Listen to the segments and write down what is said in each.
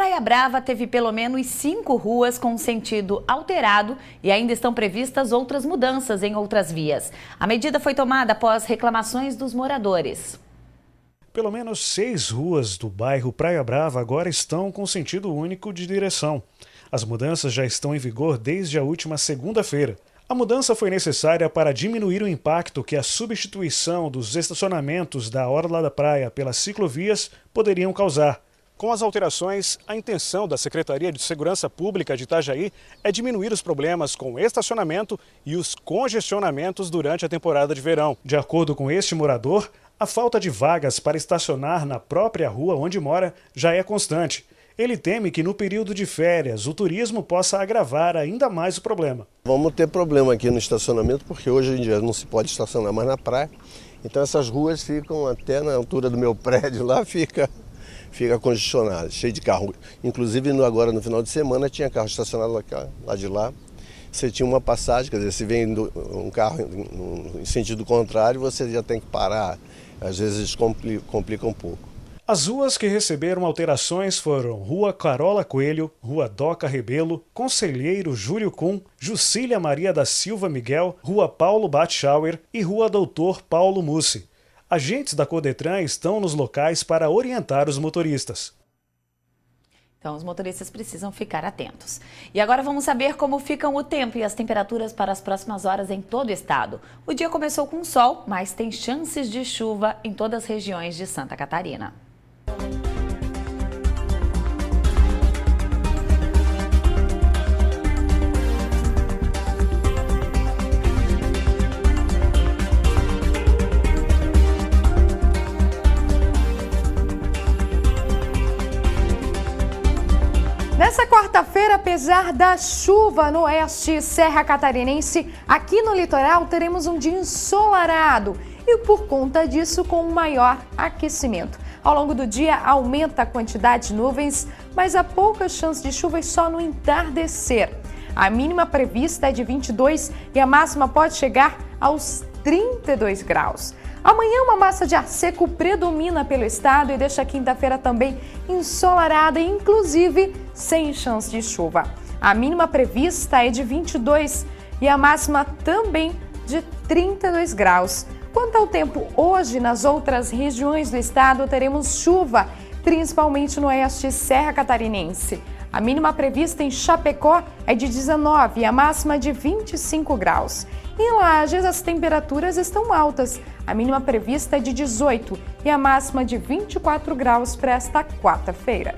Praia Brava teve pelo menos 5 ruas com sentido alterado e ainda estão previstas outras mudanças em outras vias. A medida foi tomada após reclamações dos moradores. Pelo menos 6 ruas do bairro Praia Brava agora estão com sentido único de direção. As mudanças já estão em vigor desde a última segunda-feira. A mudança foi necessária para diminuir o impacto que a substituição dos estacionamentos da orla da praia pelas ciclovias poderiam causar. Com as alterações, a intenção da Secretaria de Segurança Pública de Itajaí é diminuir os problemas com estacionamento e os congestionamentos durante a temporada de verão. De acordo com este morador, a falta de vagas para estacionar na própria rua onde mora já é constante. Ele teme que no período de férias o turismo possa agravar ainda mais o problema. Vamos ter problema aqui no estacionamento porque hoje em dia não se pode estacionar mais na praia. Então essas ruas ficam até na altura do meu prédio lá, fica congestionado, cheio de carro. Inclusive agora no final de semana tinha carro estacionado lá de lá. Você tinha uma passagem, quer dizer, se vem um carro em sentido contrário, você já tem que parar. Às vezes complica um pouco. As ruas que receberam alterações foram Rua Carola Coelho, Rua Doca Rebelo, Conselheiro Júlio Kuhn, Jucília Maria da Silva Miguel, Rua Paulo Batschauer e Rua Doutor Paulo Mussi. Agentes da Codetran estão nos locais para orientar os motoristas. Então, os motoristas precisam ficar atentos. E agora vamos saber como ficam o tempo e as temperaturas para as próximas horas em todo o estado. O dia começou com sol, mas tem chances de chuva em todas as regiões de Santa Catarina. Nessa quarta-feira, apesar da chuva no oeste serra catarinense, aqui no litoral teremos um dia ensolarado e por conta disso com um maior aquecimento. Ao longo do dia aumenta a quantidade de nuvens, mas há poucas chances de chuvas só no entardecer. A mínima prevista é de 22 e a máxima pode chegar aos 32 graus. Amanhã uma massa de ar seco predomina pelo estado e deixa a quinta-feira também ensolarada, inclusive sem chance de chuva. A mínima prevista é de 22 e a máxima também de 32 graus. Quanto ao tempo hoje, nas outras regiões do estado teremos chuva, principalmente no oeste serra catarinense. A mínima prevista em Chapecó é de 19 e a máxima de 25 graus. Em Lages, as temperaturas estão altas. A mínima prevista é de 18 e a máxima de 24 graus para esta quarta-feira.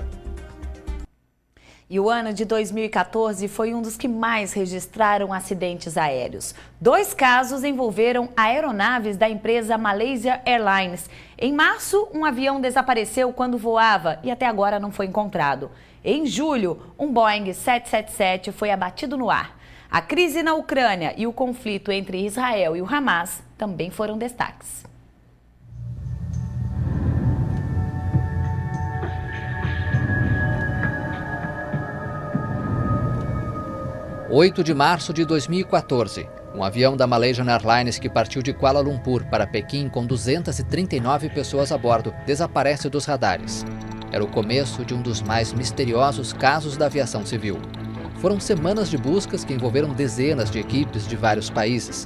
E o ano de 2014 foi um dos que mais registraram acidentes aéreos. 2 casos envolveram aeronaves da empresa Malaysia Airlines. Em março, um avião desapareceu quando voava e até agora não foi encontrado. Em julho, um Boeing 777 foi abatido no ar. A crise na Ucrânia e o conflito entre Israel e o Hamas também foram destaques. 8 de março de 2014, um avião da Malaysia Airlines que partiu de Kuala Lumpur para Pequim com 239 pessoas a bordo desaparece dos radares. Era o começo de um dos mais misteriosos casos da aviação civil. Foram semanas de buscas que envolveram dezenas de equipes de vários países.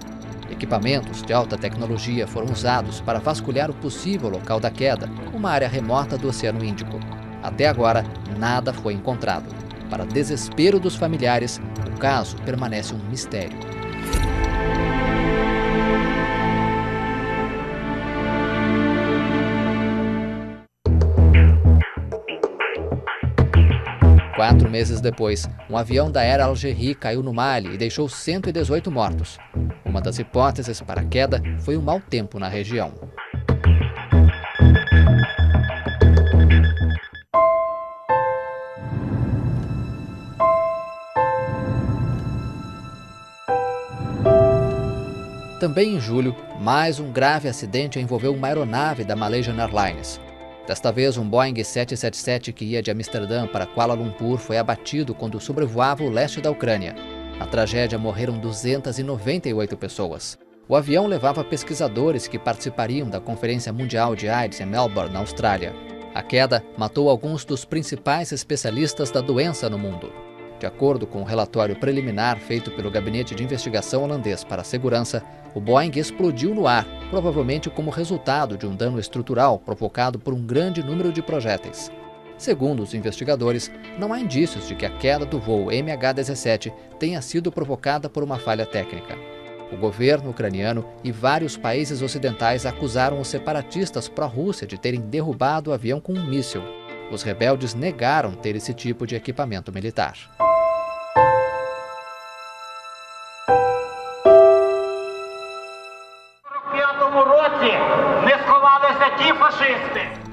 Equipamentos de alta tecnologia foram usados para vasculhar o possível local da queda, uma área remota do Oceano Índico. Até agora, nada foi encontrado. Para desespero dos familiares, o caso permanece um mistério. Quatro meses depois, um avião da Air Algérie caiu no Mali e deixou 118 mortos. Uma das hipóteses para a queda foi o mau tempo na região. Também em julho, mais um grave acidente envolveu uma aeronave da Malaysia Airlines. Desta vez, um Boeing 777 que ia de Amsterdã para Kuala Lumpur foi abatido quando sobrevoava o leste da Ucrânia. Na tragédia morreram 298 pessoas. O avião levava pesquisadores que participariam da Conferência Mundial de AIDS em Melbourne, na Austrália. A queda matou alguns dos principais especialistas da doença no mundo. De acordo com o relatório preliminar feito pelo Gabinete de Investigação holandês para a Segurança, o Boeing explodiu no ar, provavelmente como resultado de um dano estrutural provocado por um grande número de projéteis. Segundo os investigadores, não há indícios de que a queda do voo MH17 tenha sido provocada por uma falha técnica. O governo ucraniano e vários países ocidentais acusaram os separatistas pró-Rússia de terem derrubado o avião com um míssil. Os rebeldes negaram ter esse tipo de equipamento militar.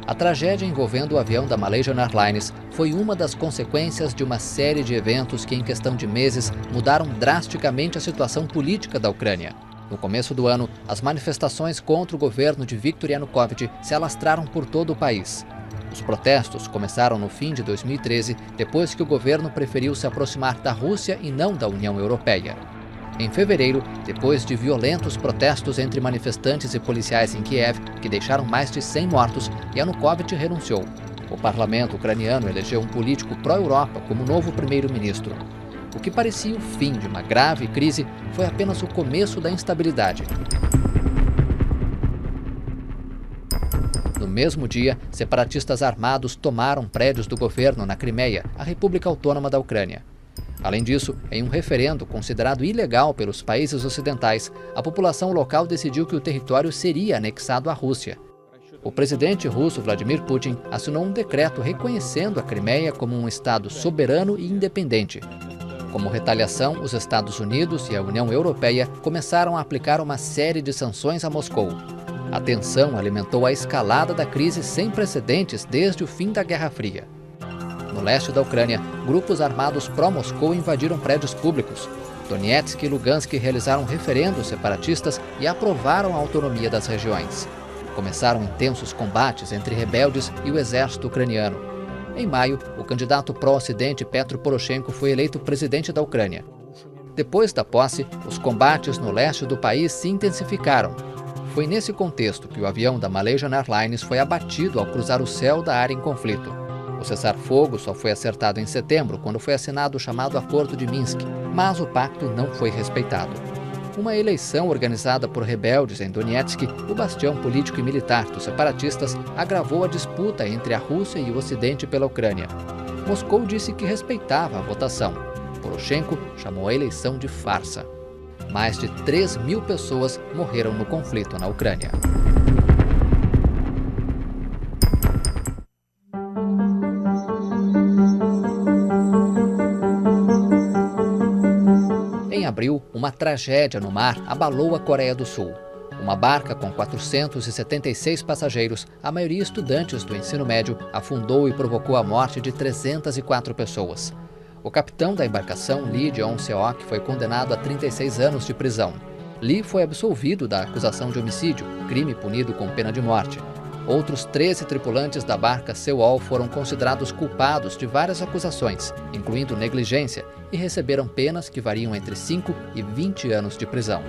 A tragédia envolvendo o avião da Malaysian Airlines foi uma das consequências de uma série de eventos que, em questão de meses, mudaram drasticamente a situação política da Ucrânia. No começo do ano, as manifestações contra o governo de Viktor Yanukovych se alastraram por todo o país. Os protestos começaram no fim de 2013, depois que o governo preferiu se aproximar da Rússia e não da União Europeia. Em fevereiro, depois de violentos protestos entre manifestantes e policiais em Kiev, que deixaram mais de 100 mortos, Yanukovych renunciou. O parlamento ucraniano elegeu um político pró-Europa como novo primeiro-ministro. O que parecia o fim de uma grave crise foi apenas o começo da instabilidade. No mesmo dia, separatistas armados tomaram prédios do governo na Crimeia, a República Autônoma da Ucrânia. Além disso, em um referendo considerado ilegal pelos países ocidentais, a população local decidiu que o território seria anexado à Rússia. O presidente russo Vladimir Putin assinou um decreto reconhecendo a Crimeia como um estado soberano e independente. Como retaliação, os Estados Unidos e a União Europeia começaram a aplicar uma série de sanções a Moscou. A tensão alimentou a escalada da crise sem precedentes desde o fim da Guerra Fria. No leste da Ucrânia, grupos armados pró-Moscou invadiram prédios públicos. Donetsk e Lugansk realizaram referendos separatistas e aprovaram a autonomia das regiões. Começaram intensos combates entre rebeldes e o exército ucraniano. Em maio, o candidato pró-Ocidente Petro Poroshenko foi eleito presidente da Ucrânia. Depois da posse, os combates no leste do país se intensificaram. Foi nesse contexto que o avião da Malaysian Airlines foi abatido ao cruzar o céu da área em conflito. O cessar-fogo só foi acertado em setembro, quando foi assinado o chamado Acordo de Minsk, mas o pacto não foi respeitado. Uma eleição organizada por rebeldes em Donetsk, o bastião político e militar dos separatistas, agravou a disputa entre a Rússia e o Ocidente pela Ucrânia. Moscou disse que respeitava a votação. Poroshenko chamou a eleição de farsa. Mais de 3.000 pessoas morreram no conflito na Ucrânia. Em abril, uma tragédia no mar abalou a Coreia do Sul. Uma barca com 476 passageiros, a maioria estudantes do ensino médio, afundou e provocou a morte de 304 pessoas. O capitão da embarcação, Lee Jeon-seok, foi condenado a 36 anos de prisão. Lee foi absolvido da acusação de homicídio, crime punido com pena de morte. Outros 13 tripulantes da barca Sewol foram considerados culpados de várias acusações, incluindo negligência, e receberam penas que variam entre 5 e 20 anos de prisão.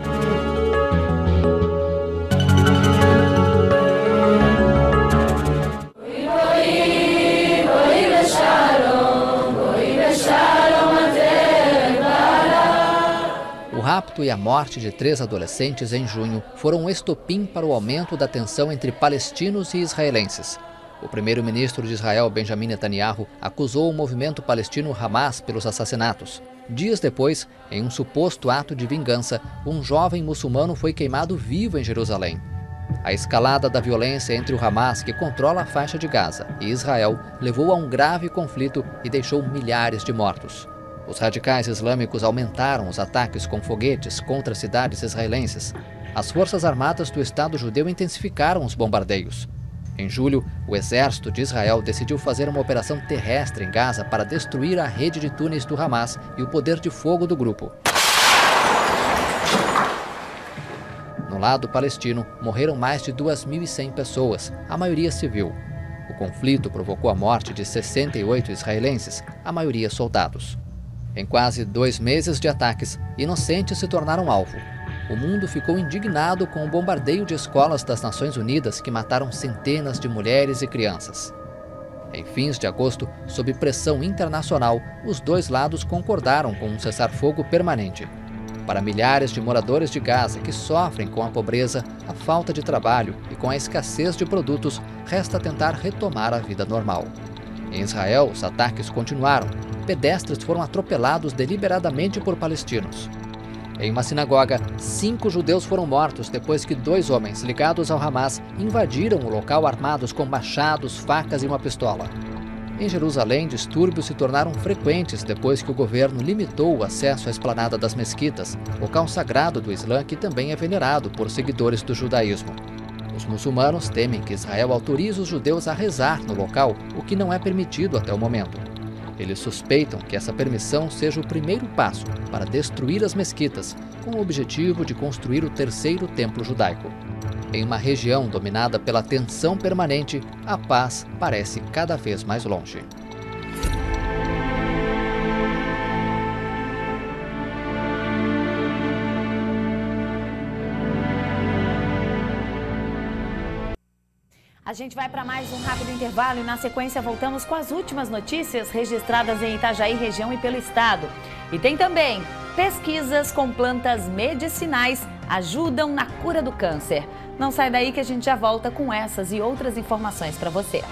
O rapto e a morte de 3 adolescentes em junho foram um estopim para o aumento da tensão entre palestinos e israelenses. O primeiro-ministro de Israel, Benjamin Netanyahu, acusou o movimento palestino Hamas pelos assassinatos. Dias depois, em um suposto ato de vingança, um jovem muçulmano foi queimado vivo em Jerusalém. A escalada da violência entre o Hamas, que controla a faixa de Gaza, e Israel levou a um grave conflito e deixou milhares de mortos. Os radicais islâmicos aumentaram os ataques com foguetes contra cidades israelenses. As forças armadas do Estado judeu intensificaram os bombardeios. Em julho, o exército de Israel decidiu fazer uma operação terrestre em Gaza para destruir a rede de túneis do Hamas e o poder de fogo do grupo. No lado palestino, morreram mais de 2.100 pessoas, a maioria civil. O conflito provocou a morte de 68 israelenses, a maioria soldados. Em quase 2 meses de ataques, inocentes se tornaram alvo. O mundo ficou indignado com o bombardeio de escolas das Nações Unidas que mataram centenas de mulheres e crianças. Em fins de agosto, sob pressão internacional, os dois lados concordaram com um cessar-fogo permanente. Para milhares de moradores de Gaza que sofrem com a pobreza, a falta de trabalho e com a escassez de produtos, resta tentar retomar a vida normal. Em Israel, os ataques continuaram. Pedestres foram atropelados deliberadamente por palestinos. Em uma sinagoga, 5 judeus foram mortos depois que 2 homens ligados ao Hamas invadiram o local armados com machados, facas e uma pistola. Em Jerusalém, distúrbios se tornaram frequentes depois que o governo limitou o acesso à esplanada das mesquitas, local sagrado do Islã que também é venerado por seguidores do judaísmo. Os muçulmanos temem que Israel autorize os judeus a rezar no local, o que não é permitido até o momento. Eles suspeitam que essa permissão seja o primeiro passo para destruir as mesquitas, com o objetivo de construir o 3º templo judaico. Em uma região dominada pela tensão permanente, a paz parece cada vez mais longe. A gente vai para mais um rápido intervalo e na sequência voltamos com as últimas notícias registradas em Itajaí, região e pelo estado. E tem também pesquisas com plantas medicinais ajudam na cura do câncer. Não sai daí que a gente já volta com essas e outras informações para você.